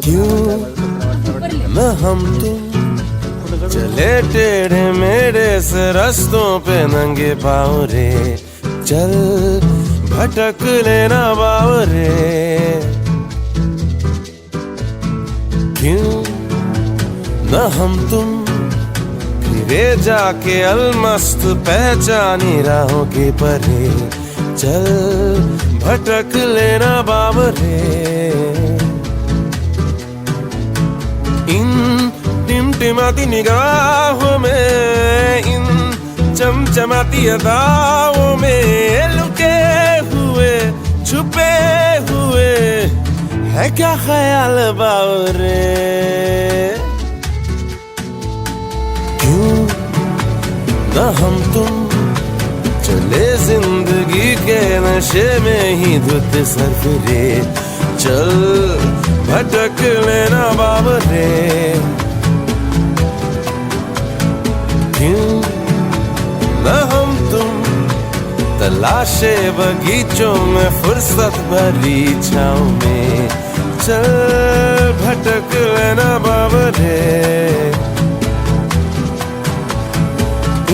क्यों न हम तुम चले टेढ़े मेढ़े से रास्तों पे नंगे पाँव रे, चल भटक लेना बावरे। क्यों न हम तुम फिरे जाके अलमस्त पहचानी राहों के परे, चल भटक लेना बावरे। इन टिमटिमाती निगाहों में, इन चमचमाती अदाओं में लुके हुए छुपे हुए है क्या ख्याल बावरे। क्यों न हम तुम चले जिंदगी के नशे में ही धुत सरफरे, चल भटक लेना बावरे। क्यों न हम तुम तलाशे बगीचों में फुर्सत भरी छाँव में, चल भटक लेना बावरे।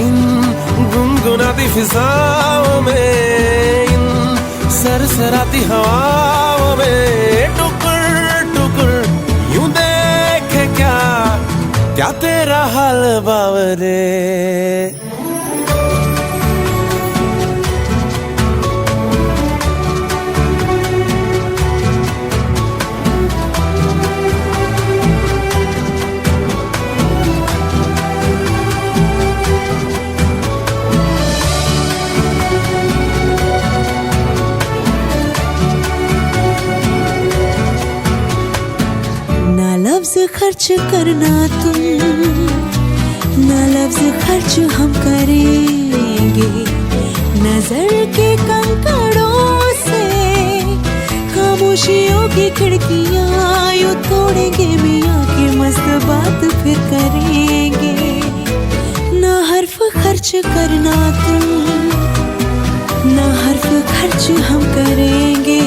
इन गुनगुनाती फिजाओं में, इन सरसराती हवाओं में टुकुर टुकुर यूं देखे क्या तेरा हाल बावरे। लफ्ज़ खर्च करना तुम, ना लफ्ज़ खर्च हम करेंगे। नजर के कंकड़ों से खामोशियों की खिड़कियां यूं तोड़ेंगे, मियाँ की मस्त बात फिर करेंगे। ना हर्फ खर्च करना तुम, ना हर्फ खर्च हम करेंगे।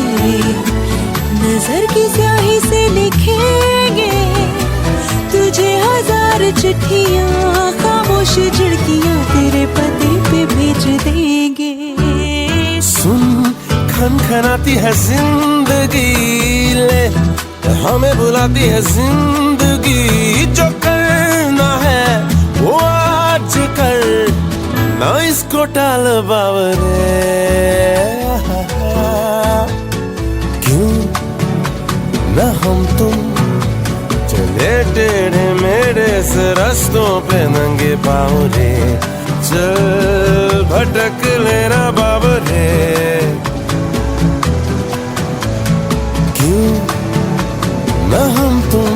नजर की स्याही से लिखेंगे तुझे हजार चिट्ठियां, खामोश झिड़कियां तेरे पते पे भेज देंगे। सुन खनखनाती है जिंदगी, ले हमें बुलाती है जिंदगी। जो करना है वो आज कर, ना इसको टाल बावरे। क्यों न हम तुम चले टेढ़े मेढ़े से रास्तों पे नंगे पाँव रे, चल भटक लेना बावरे। क्यों न हम तुम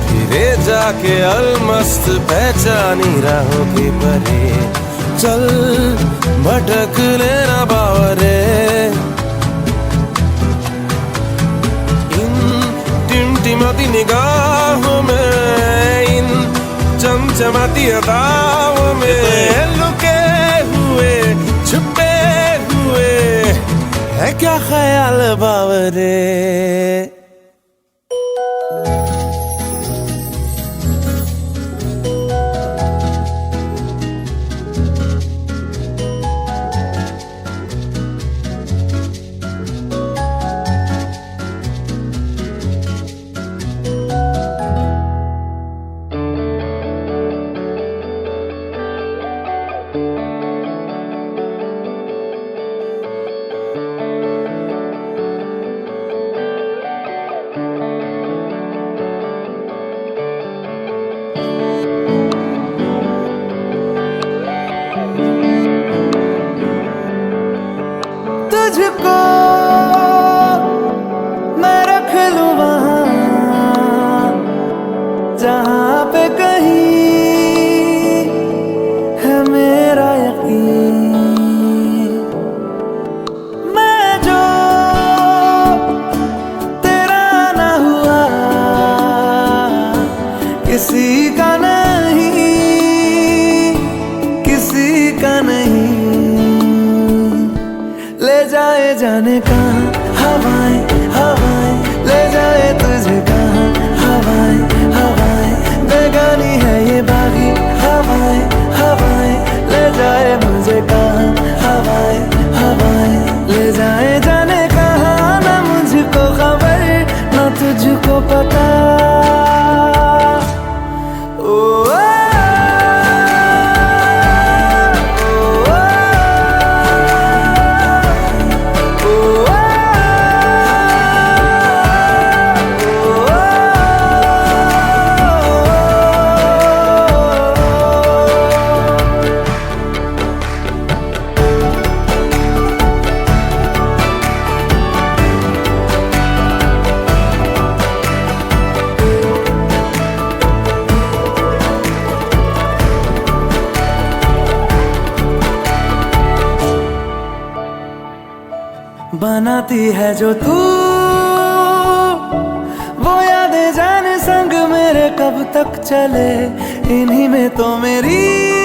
फिरे जाके अलमस्त पहचानी राहों के परे, चल भटक लेना बावरे। टिमटिमाती निगाहों में, इन चमचमाती अदाओं में लुके हुए छुपे हुए है क्या ख्याल बावरे। तुझको मैं रख लूं वहां जहां पे कहीं है मेरा यकीन। मैं जो तेरा ना हुआ किसी का नहीं, किसी का नहीं। ले जाए जाने कहाँ हवाएं हवाएं, ले जाए तुझे कहाँ पता। ओ, बनाती है जो तू वो यादें जाने संग मेरे कब तक चले, इन्हीं में तो मेरी